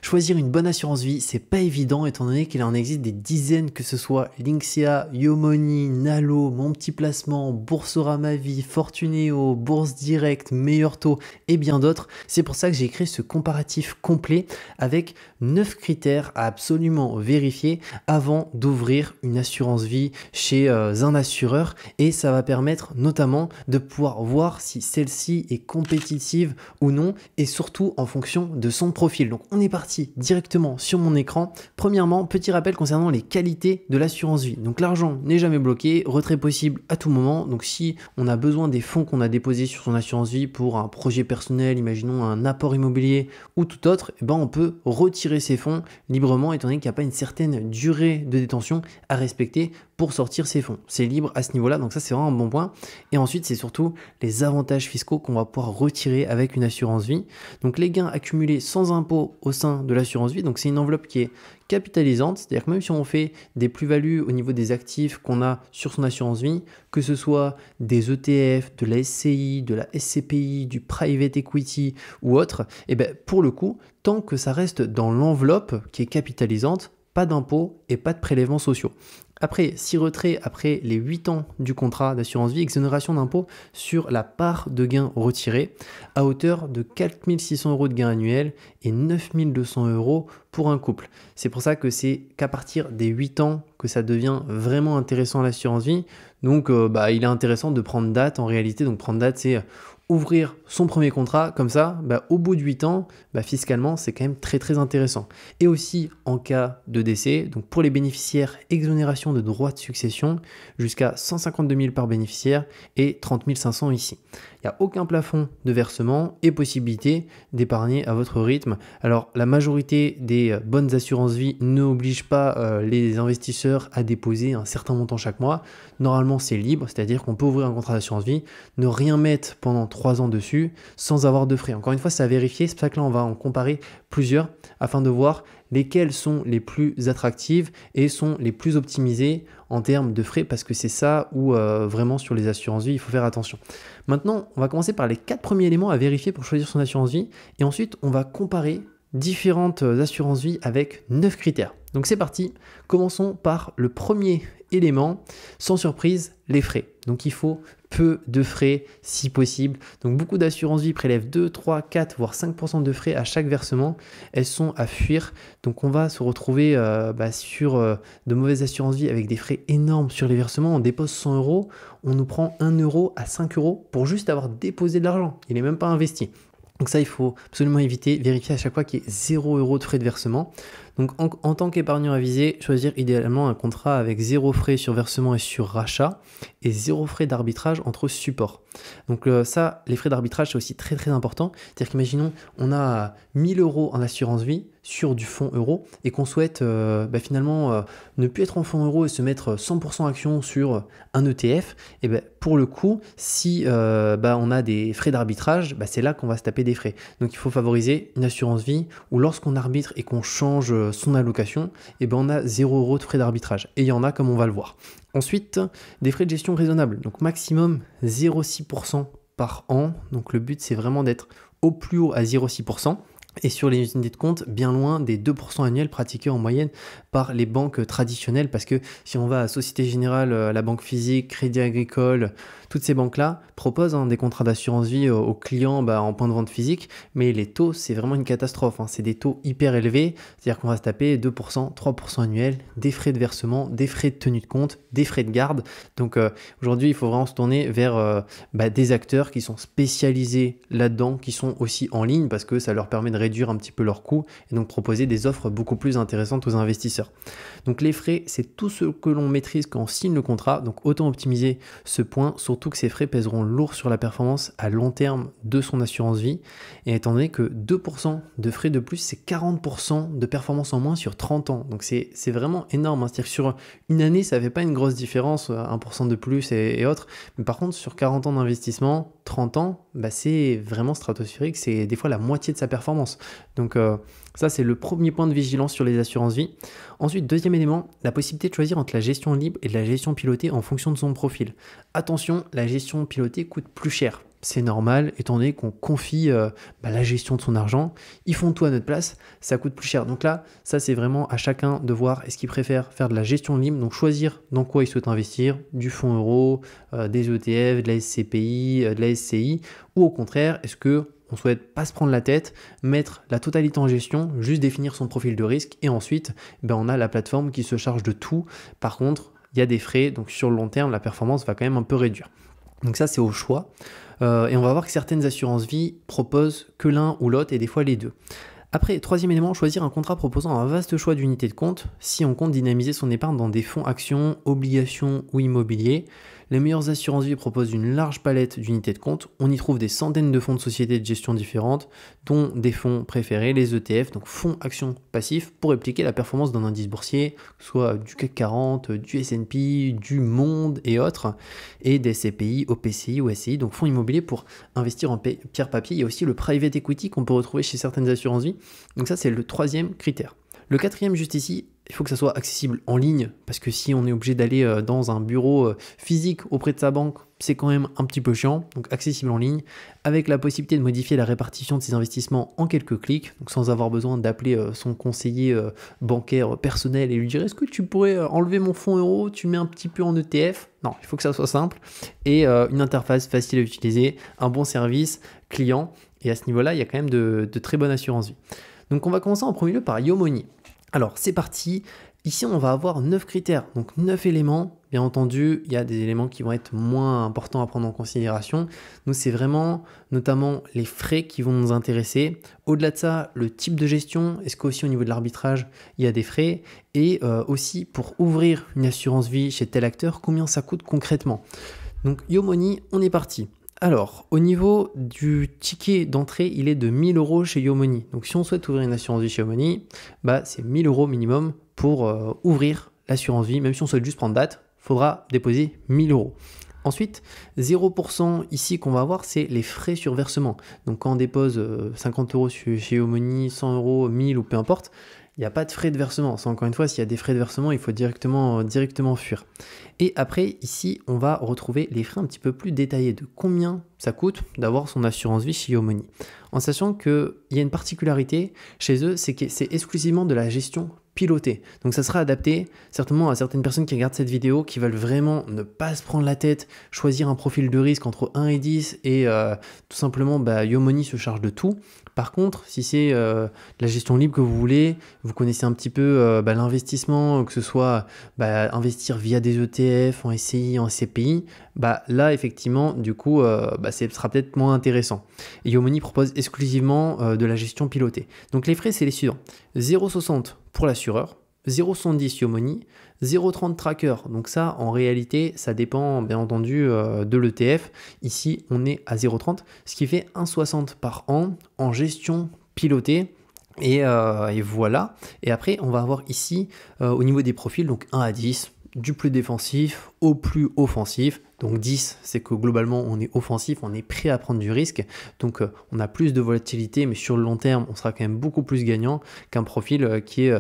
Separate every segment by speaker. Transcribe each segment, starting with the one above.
Speaker 1: Choisir une bonne assurance vie, c'est pas évident étant donné qu'il en existe des dizaines, que ce soit Lynxia, Yomoni, Nalo, Mon Petit Placement, Boursorama Vie, Fortunéo, Bourse Direct, Meilleur Taux et bien d'autres. C'est pour ça que j'ai créé ce comparatif complet avec 9 critères à absolument vérifier avant d'ouvrir une assurance vie chez un assureur, et ça va permettre notamment de pouvoir voir si celle-ci est compétitive ou non, et surtout en fonction de son profil. Donc on est parti directement sur mon écran. Premièrement, petit rappel concernant les qualités de l'assurance vie. Donc l'argent n'est jamais bloqué, retrait possible à tout moment. Donc si on a besoin des fonds qu'on a déposés sur son assurance vie pour un projet personnel, imaginons un apport immobilier ou tout autre, eh ben on peut retirer ces fonds librement étant donné qu'il n'y a pas une certaine durée de détention à respecter pour sortir ces fonds. C'est libre à ce niveau-là, donc ça c'est vraiment un bon point. Et ensuite, c'est surtout les avantages fiscaux qu'on va pouvoir retirer avec une assurance vie. Donc les gains accumulés sans impôt au sein de l'assurance vie, donc c'est une enveloppe qui est capitalisante, c'est-à-dire que même si on fait des plus-values au niveau des actifs qu'on a sur son assurance vie, que ce soit des ETF, de la SCI, de la SCPI, du private equity ou autre, et ben pour le coup, tant que ça reste dans l'enveloppe qui est capitalisante, pas d'impôts et pas de prélèvements sociaux. Après, si retrait après les 8 ans du contrat d'assurance vie, exonération d'impôt sur la part de gains retirés à hauteur de 4 600 € de gains annuels et 9 200 € pour un couple. C'est pour ça que c'est qu'à partir des 8 ans que ça devient vraiment intéressant l'assurance vie. Donc il est intéressant de prendre date en réalité. Donc prendre date, c'est ouvrir son premier contrat, comme ça, au bout de 8 ans, fiscalement, c'est quand même très très intéressant. Et aussi en cas de décès, donc pour les bénéficiaires, exonération de droits de succession jusqu'à 152 000 par bénéficiaire et 30 500 ici. Il n'y a aucun plafond de versement et possibilité d'épargner à votre rythme. Alors la majorité des bonnes assurances vie n'obligent pas les investisseurs à déposer un certain montant chaque mois. Normalement c'est libre, c'est-à-dire qu'on peut ouvrir un contrat d'assurance vie, ne rien mettre pendant 3 ans dessus sans avoir de frais. Encore une fois, c'est à vérifier, c'est pour ça que là on va en comparer plusieurs afin de voir lesquelles sont les plus attractives et sont les plus optimisées en termes de frais, parce que c'est ça où vraiment sur les assurances vie il faut faire attention. Maintenant, on va commencer par les 4 premiers éléments à vérifier pour choisir son assurance vie, et ensuite on va comparer différentes assurances vie avec 9 critères. Donc c'est parti, commençons par le premier élément, sans surprise, les frais. Donc il faut peu de frais si possible. Donc beaucoup d'assurances vie prélèvent 2, 3, 4 voire 5% de frais à chaque versement. Elles sont à fuir. Donc on va se retrouver sur de mauvaises assurances vie avec des frais énormes sur les versements. On dépose 100 €, on nous prend 1 € à 5 € pour juste avoir déposé de l'argent. Il n'est même pas investi. Donc ça, il faut absolument éviter, vérifier à chaque fois qu'il y ait 0 € de frais de versement. Donc en tant qu'épargnant avisé, choisir idéalement un contrat avec 0 frais sur versement et sur rachat et 0 frais d'arbitrage entre supports. Donc ça, les frais d'arbitrage, c'est aussi très très important. C'est-à-dire qu'imaginons, on a 1 000 € en assurance vie sur du fonds euro et qu'on souhaite finalement ne plus être en fonds euro et se mettre 100% action sur un ETF, et pour le coup, si on a des frais d'arbitrage, c'est là qu'on va se taper des frais. Donc il faut favoriser une assurance vie où lorsqu'on arbitre et qu'on change son allocation, on a 0 € de frais d'arbitrage. Et il y en a comme on va le voir. Ensuite, des frais de gestion raisonnables. Donc maximum 0,6% par an. Donc le but, c'est vraiment d'être au plus haut à 0,6%. Et sur les unités de compte, bien loin des 2% annuels pratiqués en moyenne par les banques traditionnelles, parce que si on va à Société Générale, la Banque Physique, Crédit Agricole, toutes ces banques-là proposent des contrats d'assurance vie aux clients en point de vente physique, mais les taux, c'est vraiment une catastrophe. C'est des taux hyper élevés, c'est-à-dire qu'on va se taper 2%, 3% annuels, des frais de versement, des frais de tenue de compte, des frais de garde. Donc aujourd'hui, il faut vraiment se tourner vers des acteurs qui sont spécialisés là-dedans, qui sont aussi en ligne, parce que ça leur permet de réduire un petit peu leurs coûts et donc proposer des offres beaucoup plus intéressantes aux investisseurs. Donc les frais, c'est tout ce que l'on maîtrise quand on signe le contrat, donc autant optimiser ce point, surtout que ces frais pèseront lourd sur la performance à long terme de son assurance vie, et étant donné que 2% de frais de plus, c'est 40% de performance en moins sur 30 ans. Donc c'est vraiment énorme, c'est-à-dire que sur une année, ça ne fait pas une grosse différence, 1% de plus et autres, mais par contre sur 40 ans d'investissement, 30 ans, c'est vraiment stratosphérique, c'est des fois la moitié de sa performance. Donc ça, c'est le premier point de vigilance sur les assurances vie. Ensuite, deuxième élément, la possibilité de choisir entre la gestion libre et la gestion pilotée en fonction de son profil. Attention, la gestion pilotée coûte plus cher. c'est normal, étant donné qu'on confie la gestion de son argent. Ils font tout à notre place, ça coûte plus cher. Donc là, ça c'est vraiment à chacun de voir est-ce qu'il préfère faire de la gestion libre, donc choisir dans quoi il souhaite investir, du fonds euro, des ETF, de la SCPI, de la SCI, ou au contraire, est-ce que on souhaite pas se prendre la tête, mettre la totalité en gestion, juste définir son profil de risque et ensuite on a la plateforme qui se charge de tout. Par contre, il y a des frais, donc sur le long terme, la performance va quand même un peu réduire. Donc ça, c'est au choix. Et on va voir que certaines assurances vie proposent que l'un ou l'autre et des fois les deux. Après, troisième élément, choisir un contrat proposant un vaste choix d'unités de compte si on compte dynamiser son épargne dans des fonds actions, obligations ou immobiliers. Les meilleures assurances vie proposent une large palette d'unités de compte. On y trouve des centaines de fonds de sociétés de gestion différentes, dont des fonds préférés, les ETF, donc fonds actions passifs, pour répliquer la performance d'un indice boursier, soit du CAC 40, du S&P, du Monde et autres, et des CPI, OPCI ou SCI, donc fonds immobiliers pour investir en pierre papier. Il y a aussi le private equity qu'on peut retrouver chez certaines assurances vie. Donc ça, c'est le troisième critère. Le quatrième, juste ici, il faut que ça soit accessible en ligne, parce que si on est obligé d'aller dans un bureau physique auprès de sa banque, c'est quand même un petit peu chiant. Donc accessible en ligne, avec la possibilité de modifier la répartition de ses investissements en quelques clics, donc sans avoir besoin d'appeler son conseiller bancaire personnel et lui dire est-ce que tu pourrais enlever mon fonds euro, tu mets un petit peu en ETF. Non, il faut que ça soit simple, et une interface facile à utiliser, un bon service client, et à ce niveau-là, il y a quand même de très bonnes assurances vie. Donc on va commencer en premier lieu par Yomoni. Alors c'est parti, ici on va avoir 9 critères, donc 9 éléments. Bien entendu, il y a des éléments qui vont être moins importants à prendre en considération. Nous, c'est vraiment notamment les frais qui vont nous intéresser. Au-delà de ça, le type de gestion, est-ce qu'aussi au niveau de l'arbitrage, il y a des frais? Et aussi pour ouvrir une assurance vie chez tel acteur, combien ça coûte concrètement? Donc Yomoni, on est parti. Alors, au niveau du ticket d'entrée, il est de 1 000 € chez Yomoni. Donc, si on souhaite ouvrir une assurance vie chez Yomoni, c'est 1 000 € minimum pour ouvrir l'assurance vie. Même si on souhaite juste prendre date, il faudra déposer 1 000 €. Ensuite, 0% ici qu'on va avoir, c'est les frais sur versement. Donc, quand on dépose 50 € chez Yomoni, 100 €, 1000 ou peu importe, il n'y a pas de frais de versement. Ça, encore une fois, s'il y a des frais de versement, il faut directement fuir. Et après, ici, on va retrouver les frais un petit peu plus détaillés de combien ça coûte d'avoir son assurance vie chez Yomoni. En sachant qu'il y a une particularité chez eux, c'est que c'est exclusivement de la gestion pilotée. Donc ça sera adapté certainement à certaines personnes qui regardent cette vidéo, qui veulent vraiment ne pas se prendre la tête, choisir un profil de risque entre 1 et 10 et tout simplement Yomoni se charge de tout. Par contre, si c'est la gestion libre que vous voulez, vous connaissez un petit peu l'investissement, que ce soit investir via des ETF, en SCI, en SCPI, là effectivement du coup ce sera peut-être moins intéressant. Et Yomoni propose exclusivement de la gestion pilotée. Donc les frais, c'est les suivants: 0,60 pour l'assureur, 0,70 Yomoni, 0,30 tracker. Donc ça, en réalité, ça dépend bien entendu de l'ETF. Ici, on est à 0,30, ce qui fait 1,60 par an en gestion pilotée. Et voilà. Et après, on va avoir ici, au niveau des profils, donc 1 à 10, du plus défensif au plus offensif. Donc 10, c'est que globalement, on est offensif, on est prêt à prendre du risque. Donc on a plus de volatilité, mais sur le long terme, on sera quand même beaucoup plus gagnant qu'un profil qui est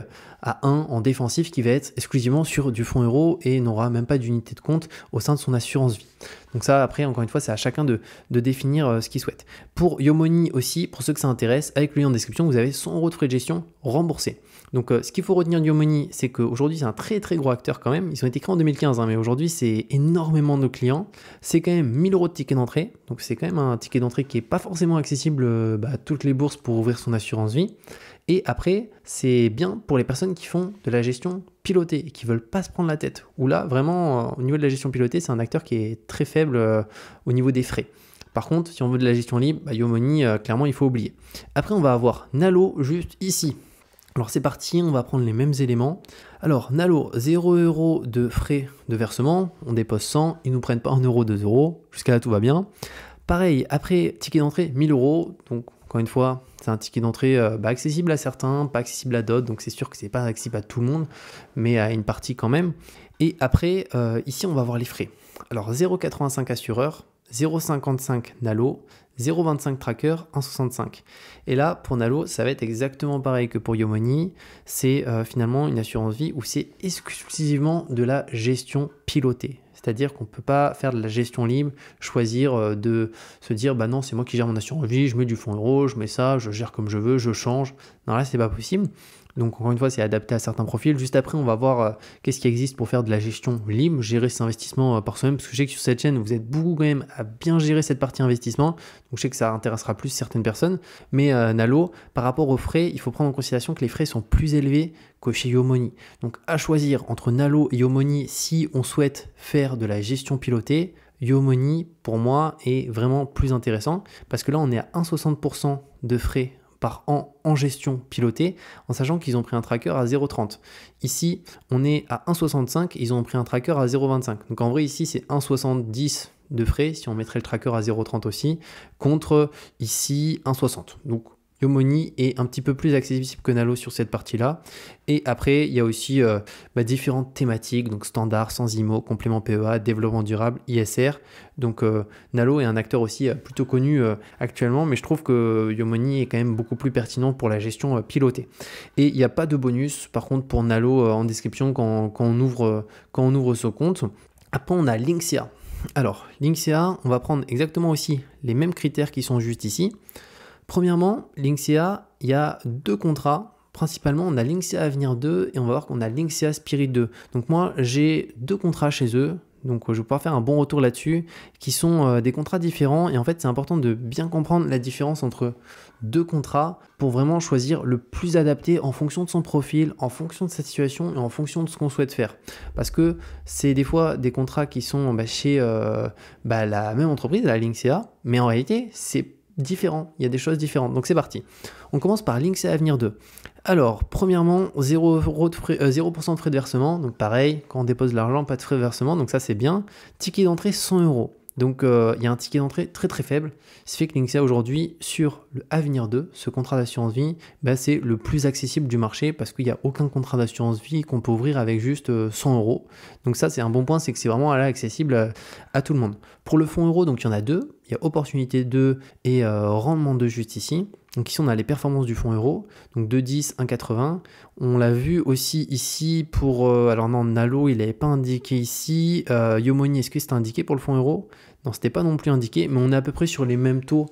Speaker 1: à 1 en défensif, qui va être exclusivement sur du fonds euro et n'aura même pas d'unité de compte au sein de son assurance vie. Donc ça, après, encore une fois, c'est à chacun de définir ce qu'il souhaite. Pour Yomoni aussi, pour ceux que ça intéresse, avec le lien en description, vous avez 100 € de frais de gestion remboursés. Donc ce qu'il faut retenir de Yomoni, c'est qu'aujourd'hui, c'est un très très gros acteur quand même. Ils ont été créés en 2015, mais aujourd'hui, c'est énormément de clients. C'est quand même 1 000 € de ticket d'entrée. Donc c'est quand même un ticket d'entrée qui n'est pas forcément accessible à toutes les bourses pour ouvrir son assurance vie. Et après, c'est bien pour les personnes qui font de la gestion pilotée et qui ne veulent pas se prendre la tête. Où là, vraiment, au niveau de la gestion pilotée, c'est un acteur qui est très faible au niveau des frais. Par contre, si on veut de la gestion libre, Yomoni, clairement, il faut oublier. Après, on va avoir Nalo juste ici. Alors c'est parti, on va prendre les mêmes éléments. Alors Nalo, 0 € de frais de versement, on dépose 100, ils ne nous prennent pas 1 €, 2 €, jusqu'à là tout va bien. Pareil, après, ticket d'entrée, 1 000 €, donc encore une fois, c'est un ticket d'entrée accessible à certains, pas accessible à d'autres, donc c'est sûr que c'est pas accessible à tout le monde, mais à une partie quand même. Et après, ici on va voir les frais. Alors 0,85 assureur, 0,55 Nalo, 0,25 tracker, 1,65. Et là, pour Nalo, ça va être exactement pareil que pour Yomoni. C'est finalement une assurance vie où c'est exclusivement de la gestion pilotée. C'est-à-dire qu'on ne peut pas faire de la gestion libre, choisir de se dire bah non, c'est moi qui gère mon assurance vie, je mets du fonds euro, je mets ça, je gère comme je veux, je change. Non, là, c'est pas possible. Donc encore une fois, c'est adapté à certains profils. Juste après, on va voir qu'est-ce qui existe pour faire de la gestion libre, gérer ses investissements par soi-même, parce que je sais que sur cette chaîne, vous êtes beaucoup quand même à bien gérer cette partie investissement. Donc je sais que ça intéressera plus certaines personnes. Mais Nalo, par rapport aux frais, il faut prendre en considération que les frais sont plus élevés que chez Yomoni. Donc à choisir entre Nalo et Yomoni, si on souhaite faire de la gestion pilotée, Yomoni, pour moi, est vraiment plus intéressant, parce que là, on est à 1,60% de frais par an en gestion pilotée, en sachant qu'ils ont pris un tracker à 0,30. Ici, on est à 1,65, ils ont pris un tracker à 0,25. Donc en vrai, ici, c'est 1,70 de frais, si on mettrait le tracker à 0,30 aussi, contre ici 1,60. Donc Yomoni est un petit peu plus accessible que Nalo sur cette partie-là. Et après, il y a aussi différentes thématiques, donc standard, sans IMO, complément PEA, développement durable, ISR. Donc Nalo est un acteur aussi plutôt connu actuellement, mais je trouve que Yomoni est quand même beaucoup plus pertinent pour la gestion pilotée. Et il n'y a pas de bonus, par contre, pour Nalo en description quand on ouvre ce compte. Après, on a Linksea. Alors, Linksea, on va prendre exactement aussi les mêmes critères qui sont juste ici. Premièrement, Linksea, il y a deux contrats. Principalement, on a Linksea Avenir 2 et on va voir qu'on a Linksea Spirit 2. Donc moi, j'ai deux contrats chez eux. Donc je vais pouvoir faire un bon retour là-dessus, qui sont des contrats différents. Et en fait, c'est important de bien comprendre la différence entre deux contrats pour vraiment choisir le plus adapté en fonction de son profil, en fonction de sa situation et en fonction de ce qu'on souhaite faire. Parce que c'est des fois des contrats qui sont chez la même entreprise, la Linksea, mais en réalité, c'est différent, il y a des choses différentes. Donc c'est parti. On commence par Linksea Avenir 2. Alors, premièrement, 0% de frais de versement. Donc pareil, quand on dépose de l'argent, pas de frais de versement. Donc ça, c'est bien. Ticket d'entrée, 100 euros. Donc il y a un ticket d'entrée très très faible. Ce qui fait que Linksea aujourd'hui, sur le Avenir 2, ce contrat d'assurance vie, c'est le plus accessible du marché parce qu'il n'y a aucun contrat d'assurance vie qu'on peut ouvrir avec juste 100 euros. Donc ça, c'est un bon point, c'est que c'est vraiment accessible à tout le monde. Pour le fonds euro, donc il y en a deux. Il y a opportunité 2 et rendement 2 juste ici. Donc ici, on a les performances du fonds euro. Donc 2,10, 1,80. On l'a vu aussi ici pour... alors non, Nalo, il n'avait pas indiqué ici. Yomoni, est-ce que c'était indiqué pour le fonds euro? Non, c'était pas non plus indiqué, mais on est à peu près sur les mêmes taux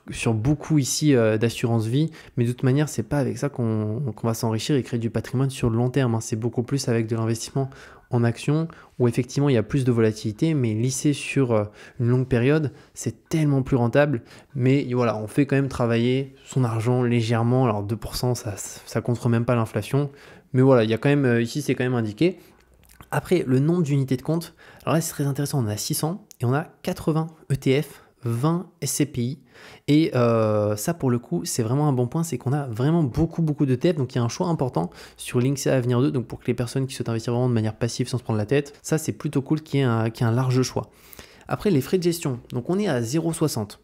Speaker 1: sur beaucoup ici d'assurance vie. Mais de toute manière, c'est pas avec ça qu'on va s'enrichir et créer du patrimoine sur le long terme. Hein. C'est beaucoup plus avec de l'investissement en action où effectivement il y a plus de volatilité, mais lisser sur une longue période, c'est tellement plus rentable. Mais voilà, on fait quand même travailler son argent légèrement. Alors 2%, ça contre même pas l'inflation. Mais voilà, il y a quand même, ici c'est quand même indiqué. Après, le nombre d'unités de compte, alors là c'est très intéressant, on a 600 et on a 80 ETF, 20 SCPI. Et ça pour le coup c'est vraiment un bon point, c'est qu'on a vraiment beaucoup d'ETF, donc il y a un choix important sur Linksea Avenir 2, donc pour que les personnes qui souhaitent investir vraiment de manière passive sans se prendre la tête, ça c'est plutôt cool qu'il y ait un large choix. Après les frais de gestion, donc on est à 0,60.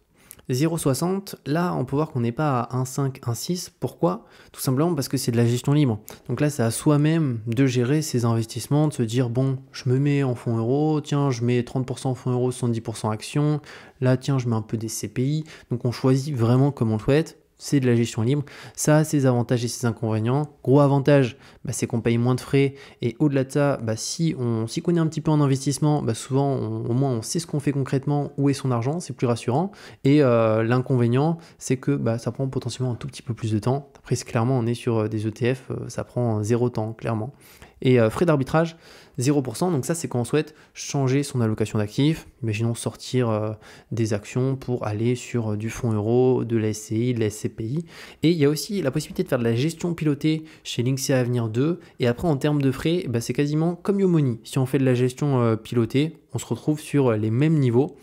Speaker 1: 0,60, là on peut voir qu'on n'est pas à 1,5, 1,6. Pourquoi? Tout simplement parce que c'est de la gestion libre. Donc là c'est à soi-même de gérer ses investissements, de se dire bon, je me mets en fonds euros, tiens je mets 30% fonds euros, 70% actions, là tiens je mets un peu des CPI. Donc on choisit vraiment comme on le souhaite. C'est de la gestion libre, ça a ses avantages et ses inconvénients. Gros avantage, c'est qu'on paye moins de frais, et au-delà de ça, si on s'y connaît un petit peu en investissement, souvent au moins on sait ce qu'on fait concrètement, où est son argent, c'est plus rassurant. Et l'inconvénient, c'est que ça prend potentiellement un tout petit peu plus de temps. Après, clairement, on est sur des ETF, ça prend 0 temps, clairement. Et frais d'arbitrage, 0%, donc ça c'est quand on souhaite changer son allocation d'actifs, imaginons sortir des actions pour aller sur du fonds euro, de la SCI, de la SCPI, et il y a aussi la possibilité de faire de la gestion pilotée chez Linksea Avenir 2, et après en termes de frais, c'est quasiment comme Yomoni, si on fait de la gestion pilotée, on se retrouve sur les mêmes niveaux,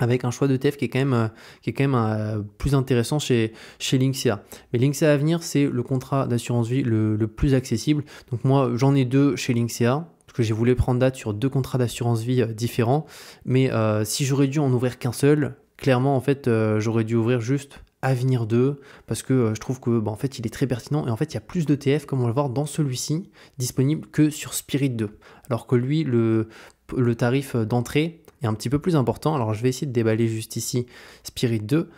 Speaker 1: avec un choix d'ETF qui est quand même plus intéressant chez Linksea. Mais Linksea Avenir, c'est le contrat d'assurance vie le plus accessible. Donc moi, j'en ai deux chez Linksea, parce que j'ai voulu prendre date sur deux contrats d'assurance vie différents. Mais si j'aurais dû en ouvrir qu'un seul, clairement, en fait, j'aurais dû ouvrir juste Avenir 2, parce que je trouve que en fait, il est très pertinent. Et en fait, il y a plus d'ETF, comme on va le voir dans celui-ci, disponible que sur Spirit 2. Alors que lui, le tarif d'entrée, est un petit peu plus important. Alors je vais essayer de déballer juste ici Spirit 2.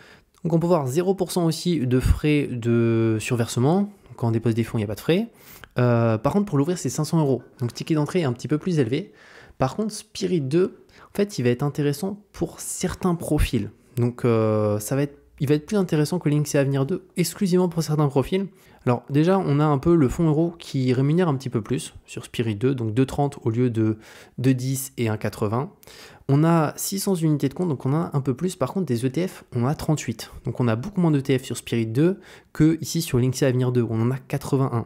Speaker 1: Donc on peut voir 0% aussi de frais de surversement. Donc, quand on dépose des fonds, il n'y a pas de frais. Par contre, pour l'ouvrir, c'est 500 €. Donc ticket d'entrée est un petit peu plus élevé. Par contre, Spirit 2, en fait, il va être intéressant pour certains profils. Donc il va être plus intéressant que Linksea Avenir 2, exclusivement pour certains profils. Alors déjà, on a un peu le fonds euro qui rémunère un petit peu plus sur Spirit 2, donc 2,30 au lieu de 2,10 et 1,80. On a 600 unités de compte, donc on a un peu plus. Par contre, des ETF, on a 38. Donc on a beaucoup moins d'ETF sur Spirit 2 que ici sur Linksea Avenir 2, où on en a 81.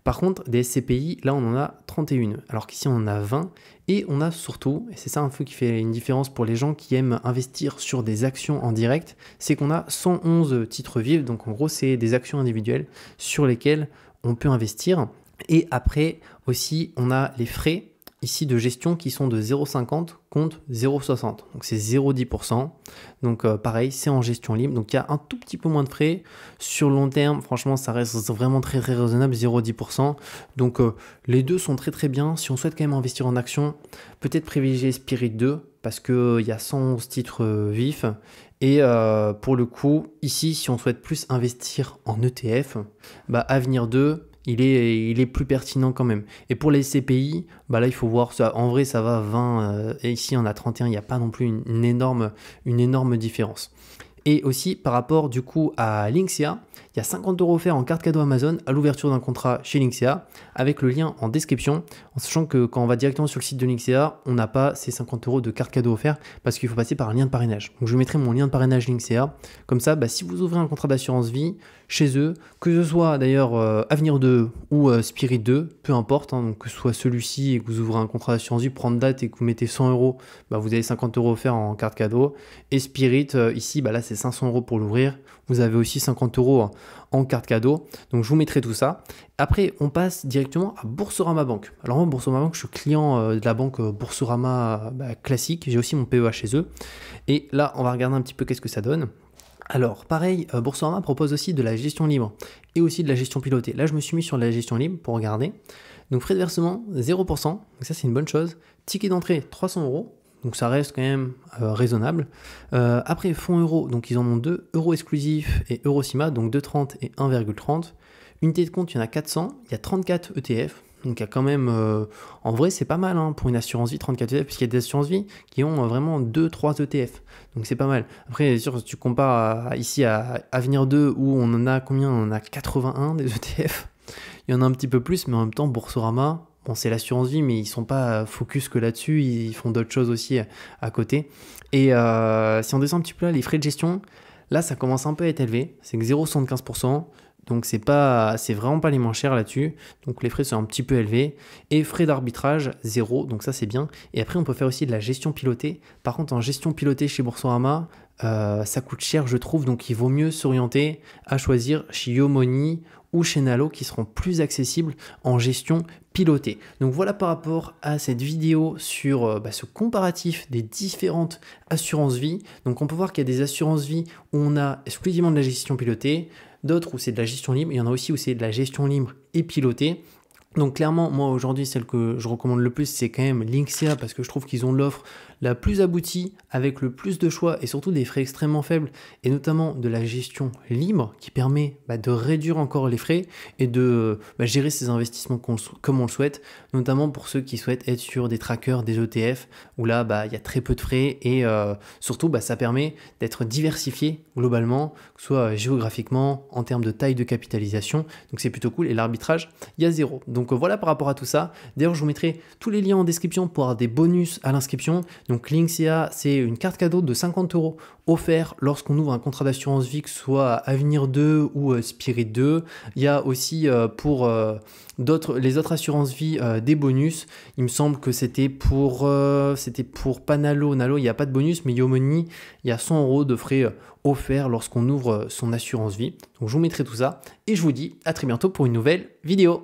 Speaker 1: Par contre, des SCPI, là on en a 31, alors qu'ici on en a 20. Et on a surtout, et c'est ça un peu qui fait une différence pour les gens qui aiment investir sur des actions en direct, c'est qu'on a 111 titres vifs, donc en gros c'est des actions individuelles sur lesquelles on peut investir. Et après aussi on a les frais ici de gestion qui sont de 0,50 contre 0,60, donc c'est 0,10%. Donc pareil, c'est en gestion libre, donc il y a un tout petit peu moins de frais. Sur le long terme, franchement, ça reste vraiment très raisonnable, 0,10%. Donc les deux sont très bien. Si on souhaite quand même investir en action, peut-être privilégier Spirit 2 parce qu'il y a 111 titres vifs. Et pour le coup, ici, si on souhaite plus investir en ETF, Avenir 2, il est plus pertinent quand même. Et pour les CPI, là il faut voir ça. En vrai, ça va 20 et ici on a 31. Il n'y a pas non plus une énorme différence. Et aussi par rapport du coup à Linksea, il y a 50 € offerts en carte cadeau Amazon à l'ouverture d'un contrat chez Linksea avec le lien en description, en sachant que quand on va directement sur le site de Linksea, on n'a pas ces 50 € de carte cadeau offerts parce qu'il faut passer par un lien de parrainage. Donc je vous mettrai mon lien de parrainage Linksea, comme ça si vous ouvrez un contrat d'assurance vie chez eux, que ce soit d'ailleurs Avenir 2 ou Spirit 2, peu importe, donc que ce soit celui-ci et que vous ouvrez un contrat d'assurance vie, prendre date et que vous mettez 100 €, vous avez 50 € offerts en carte cadeau. Et Spirit, ici, là c'est 500 € pour l'ouvrir. Vous avez aussi 50 € en carte cadeau. Donc je vous mettrai tout ça. Après, on passe directement à Boursorama Banque. Alors moi, Boursorama Banque, je suis client de la banque Boursorama classique. J'ai aussi mon PEA chez eux. Et là, on va regarder un petit peu qu'est-ce que ça donne. Alors pareil, Boursorama propose aussi de la gestion libre et aussi de la gestion pilotée. Là, je me suis mis sur la gestion libre pour regarder. Donc frais de versement, 0%. Donc ça, c'est une bonne chose. Ticket d'entrée, 300 €. Donc ça reste quand même raisonnable. Après, fonds euros, donc ils en ont 2, euros exclusifs et Eurocima, donc 2,30 et 1,30. Unité de compte, il y en a 400, il y a 34 ETF. Donc il y a quand même, en vrai c'est pas mal pour une assurance vie, 34 ETF, puisqu'il y a des assurances vie qui ont vraiment 2-3 ETF. Donc c'est pas mal. Après, sûr, si tu compares ici à Avenir 2 où on en a combien? On en a 81 des ETF. Il y en a un petit peu plus, mais en même temps, Boursorama, bon, c'est l'assurance vie, mais ils sont pas focus que là-dessus, ils font d'autres choses aussi à côté. Et si on descend un petit peu là, les frais de gestion, là ça commence un peu à être élevé, c'est que 0,75%. Donc c'est vraiment pas les moins chers là-dessus. Donc les frais sont un petit peu élevés. Et frais d'arbitrage, 0. Donc ça c'est bien. Et après on peut faire aussi de la gestion pilotée. Par contre en gestion pilotée chez Boursorama, ça coûte cher je trouve. Donc il vaut mieux s'orienter à choisir chez Yomoni ou chez Nalo qui seront plus accessibles en gestion pilotée. Donc voilà par rapport à cette vidéo sur ce comparatif des différentes assurances vie. Donc on peut voir qu'il y a des assurances vie où on a exclusivement de la gestion pilotée, d'autres où c'est de la gestion libre, il y en a aussi où c'est de la gestion libre et pilotée. Donc clairement, moi aujourd'hui, celle que je recommande le plus, c'est quand même Linksea parce que je trouve qu'ils ont l'offre la plus aboutie avec le plus de choix et surtout des frais extrêmement faibles et notamment de la gestion libre qui permet de réduire encore les frais et de gérer ses investissements comme on le souhaite, notamment pour ceux qui souhaitent être sur des trackers, des ETF où là, il y a très peu de frais et surtout, ça permet d'être diversifié globalement, que ce soit géographiquement, en termes de taille de capitalisation. Donc c'est plutôt cool et l'arbitrage, il y a 0. Donc voilà par rapport à tout ça. D'ailleurs, je vous mettrai tous les liens en description pour avoir des bonus à l'inscription. Donc Linksea, c'est une carte cadeau de 50 € offert lorsqu'on ouvre un contrat d'assurance vie, que ce soit Avenir 2 ou Spirit 2. Il y a aussi pour les autres assurances vie des bonus. Il me semble que c'était pour pas Nalo. Nalo, il n'y a pas de bonus, mais Yomoni, il y a 100 € de frais offerts lorsqu'on ouvre son assurance vie. Donc je vous mettrai tout ça et je vous dis à très bientôt pour une nouvelle vidéo.